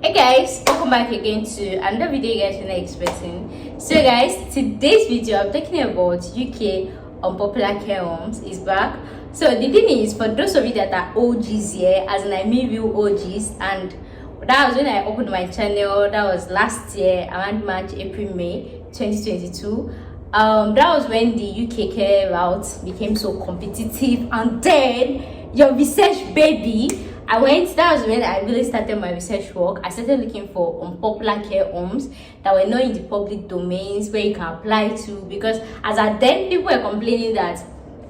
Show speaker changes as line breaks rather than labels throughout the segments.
Hey guys, welcome back again to another video you guys are not expecting. So guys, today's video I'm talking about UK unpopular care homes is back. So the thing is, for those of you that are OGs here, as in I mean real OGs, and that was when I opened my channel. That was last year around March, April, May 2022. That was when the UK care route became so competitive, and then your research baby, that was when I really started my research work. I started looking for unpopular care homes that were not in the public domains where you can apply to, because as at then people were complaining that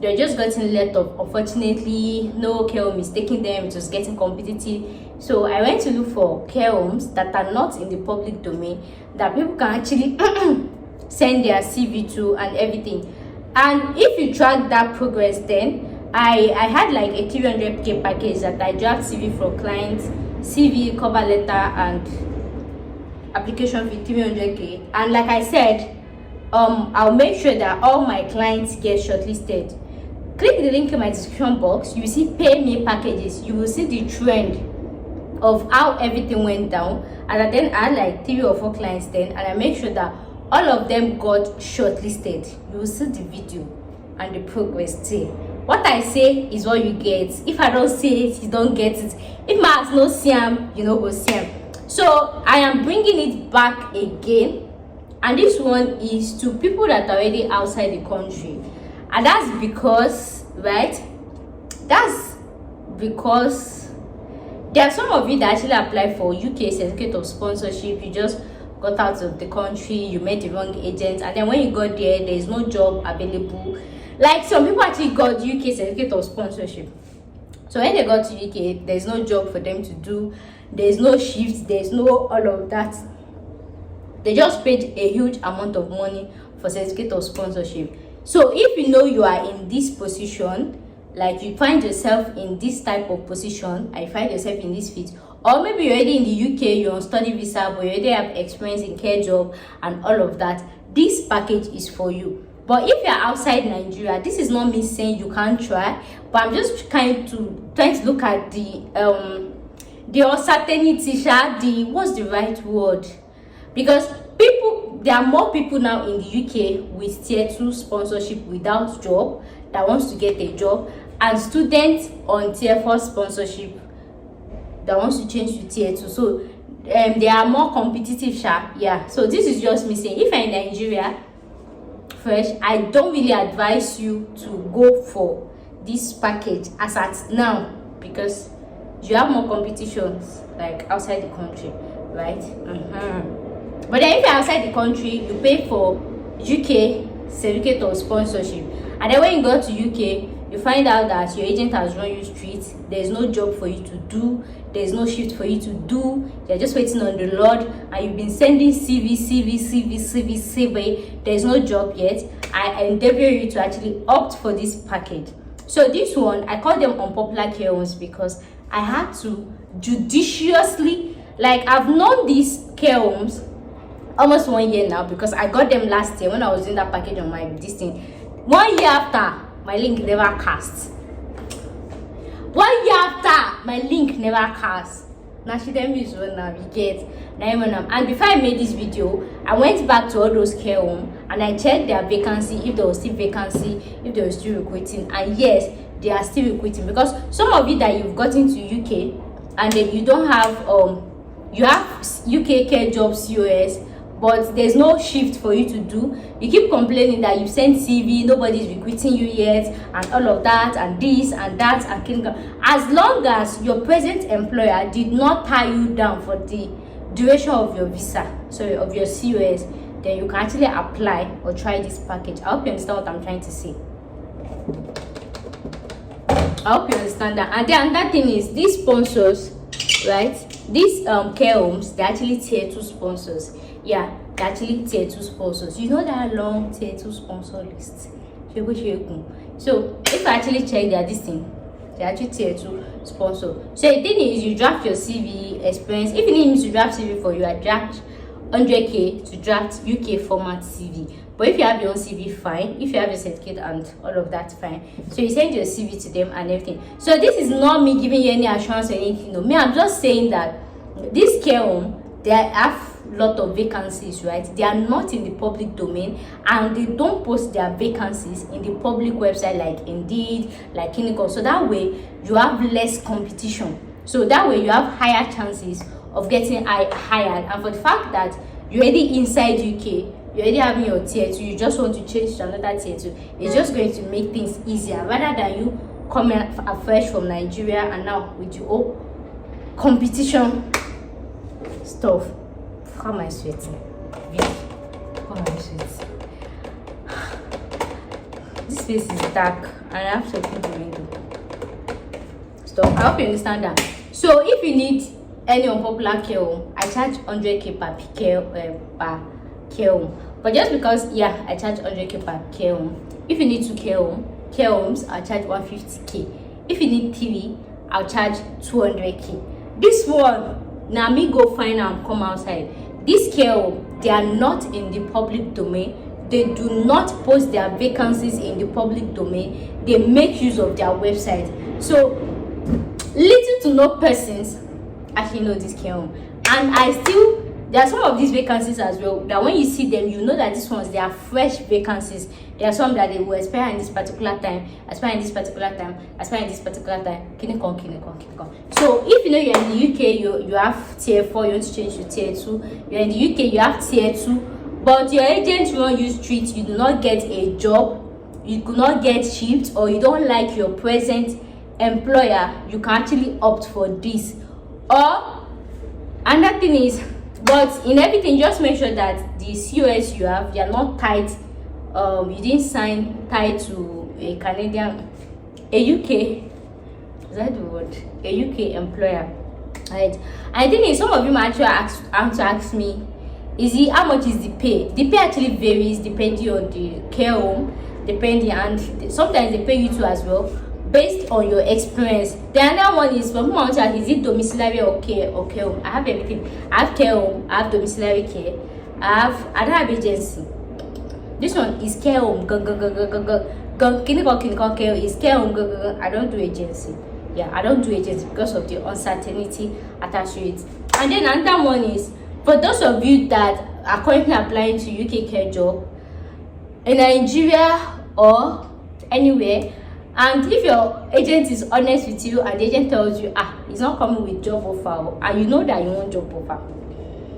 they're just getting let off. Unfortunately, no care home is taking them. It was getting competitive. So I went to look for care homes that are not in the public domain, that people can actually send their CV to and everything. And if you track that progress, then I had like a 300k package that I draft CV for clients, CV, cover letter, and application fee 300k. And like I said, I'll make sure that all my clients get shortlisted. Click the link in my description box. You will see pay me packages. You will see the trend of how everything went down. And then I had like 3 or 4 clients then, and I make sure that all of them got shortlisted. You will see the video and the progress too. What I say is what you get. If I don't say it, you don't get it. If my ass no siam, you know go siam. So I am bringing it back again, and this one is to people that are already outside the country, and that's because, right? That's because there are some of you that actually apply for UK certificate of sponsorship. You just got out of the country, you met the wrong agent, and then when you got there is no job available. Like some people actually got UK certificate of sponsorship, so when they got to UK, there's no job for them to do, there's no shifts, there's no all of that. They just paid a huge amount of money for certificate of sponsorship. So if you know you are in this position, like you find yourself in this type of position, and you find yourself in this fit, or maybe you're already in the UK, you're on study visa, but you already have experience in care job and all of that, this package is for you. But if you're outside Nigeria, this is not me saying you can't try, but I'm just trying to look at the uncertainty, what's the right word? Because there are more people now in the UK with tier 2 sponsorship without job that wants to get a job, and students on tier 4 sponsorship that wants to change to tier 2. So they are more competitive, yeah. So this is just me saying, if you're in Nigeria fresh, I don't really advise you to go for this package as at now, because you have more competitions like outside the country, right? But then if you're outside the country, you pay for UK certificate of sponsorship, and then when you go to UK, you find out that your agent has run you straight. There's no job for you to do, there's no shift for you to do, you're just waiting on the Lord, and you've been sending CV, there's no job yet. I endeavor you to actually opt for this package. So this one, I call them unpopular care homes because I had to judiciously, like, I've known these care homes almost 1 year now, because I got them last year when I was doing that package on my this thing. 1 year after, my link never cast. 1 year after, my link never cast. Now she tell me is when now we get. And before I made this video, I went back to all those care home and I checked their vacancy, if there was still vacancy, if they were still recruiting. And yes, they are still recruiting, because some of you that you've gotten to UK and then you don't have you have UK care jobs COS, but there's no shift for you to do. You keep complaining that you've sent CV, nobody's recruiting you yet, and all of that, and this and that, and as long as your present employer did not tie you down for the duration of your visa, sorry, of your COS, then you can actually apply or try this package. I hope you understand what I'm trying to say. I hope you understand that. And then another thing is, these sponsors, right? These care homes, they're actually tier 2 sponsors. Yeah, they're actually tier 2 sponsors. You know that long tier 2 sponsor list. So if I actually check their this thing, they're actually tier 2 sponsor. So the thing is, you draft your CV experience. If you need me to draft CV for you, I draft 100k to draft UK format CV. But if you have your own CV, fine. If you have your certificate and all of that, fine. So you send your CV to them and everything. So this is not me giving you any assurance or anything. No, me, I'm just saying that this care home, they have lot of vacancies, right? They are not in the public domain, and they don't post their vacancies in the public website like Nded, like Clinical. So that way you have less competition, so that way you have higher chances of getting hired. And for the fact that you're already inside UK, you're already having your tier 2, you just want to change to another tier 2, it's just going to make things easier rather than you coming afresh from Nigeria and now with your own competition stuff. How am I sweating? How am I sweating? This place is dark and I have to open the window. Stop. I hope you understand that. So if you need any unpopular care home, I charge 100k per care home. But just because I charge 100k per care home. If you need 2 care homes, I'll charge 150k. If you need 3, I'll charge 200k. This one, now me go find and come outside. This care home, they are not in the public domain. They do not post their vacancies in the public domain. They make use of their website. So little to no persons actually know this care home. And there are some of these vacancies as well that when you see them, you know that these ones, they are fresh vacancies. There are some that they will expire in this particular time, expire in this particular time, expire in this particular time. So if you know you're in the UK, you have tier 4, you want to change to tier 2. You're in the UK, you have tier 2, but your agent won't use street, you do not get a job, you could not get shift, or you don't like your present employer, you can actually opt for this. Or another thing is, but in everything, just make sure that the COS you have, you're not tied, you didn't sign tied to a Canadian, a UK, is that the word? A UK employer, right? I think some of you might actually ask me, how much is the pay? The pay actually varies depending on the care home, and sometimes they pay you too as well, based on your experience. The other one is from is it domiciliary or care home? I have everything. I have care home, I have domiciliary care, I don't have agency. This one is care home. Clinical care is care home. I don't do agency. I don't do agency because of the uncertainty attached to it. And then another one is for those of you that are currently applying to UK care job in Nigeria or anywhere, and if your agent is honest with you and the agent tells you he's not coming with job offer, and you know that you want job offer,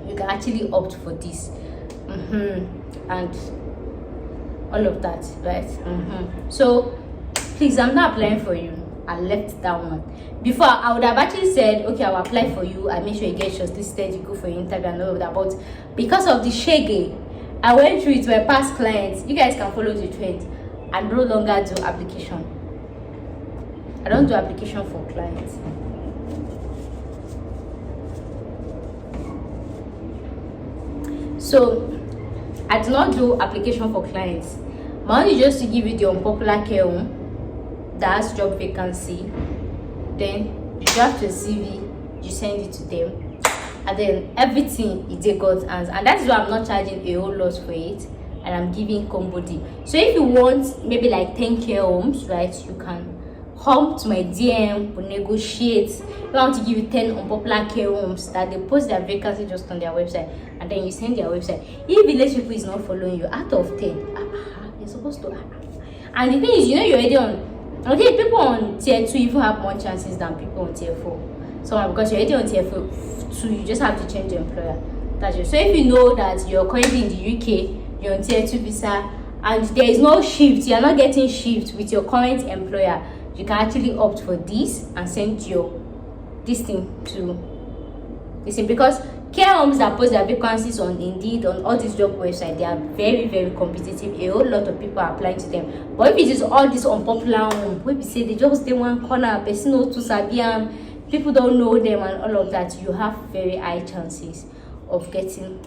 you can actually opt for this and all of that, right? So please, I'm not applying for you. I left that one. Before, I would have actually said, okay, I'll apply for you, I make sure you get shortlisted, you go for your interview and all of that. But because of the shaggy I went through it with past clients, you guys can follow the trend and no longer do application. I don't do application for clients. So I do not do application for clients. My own is just to give you the unpopular care home that has job vacancy. Then you draft your CV, you send it to them, and then everything is a God's hands. And that's why I'm not charging a whole lot for it, and I'm giving combo deal. So if you want maybe like 10 care homes, right, you can come to my DM, we'll negotiate. If I want to give you 10 unpopular care homes that they post their vacancy just on their website, and then you send their website. If village people is not following you, out of 10, you're supposed to. And the thing is, you're already on. Okay, people on tier 2 even have more chances than people on tier 4. So because you're already on tier 2, you just have to change the employer. That's it. So if you know that you're currently in the UK, you're on tier 2 visa, and there is no shift, you're not getting shift with your current employer, you can actually opt for this and send this thing to this thing, because care homes that post their vacancies on Indeed, on all these job websites, they are very, very competitive. A whole lot of people are applying to them. But if it is all this unpopular home, where we say they just stay one corner, person knows to Sabian, people don't know them and all of that, you have very high chances of getting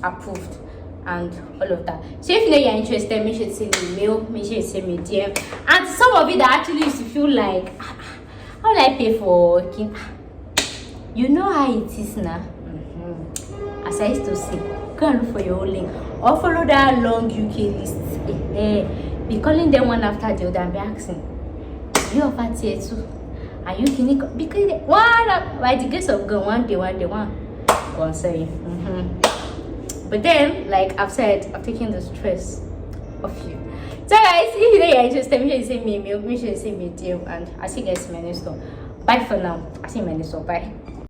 approved and all of that. So if you know you're interested, make sure to send me email, make sure you send me DM. And some of it that actually used to feel like, how will I pay for working? You know how it is now. As I used to say, go and look for your own link or follow that long UK list. Be calling them one after the other and be asking, do you offer tier 2? Are you kidding? Because one by the grace of God, one day, go on, sorry. But then, like I've said, I've taken the stress of you. So guys, if you know you're interested, make sure you send me a mail, make sure you send me a deal, and I'll see you guys in my next one. Bye for now. I'll see you in my next one. Bye.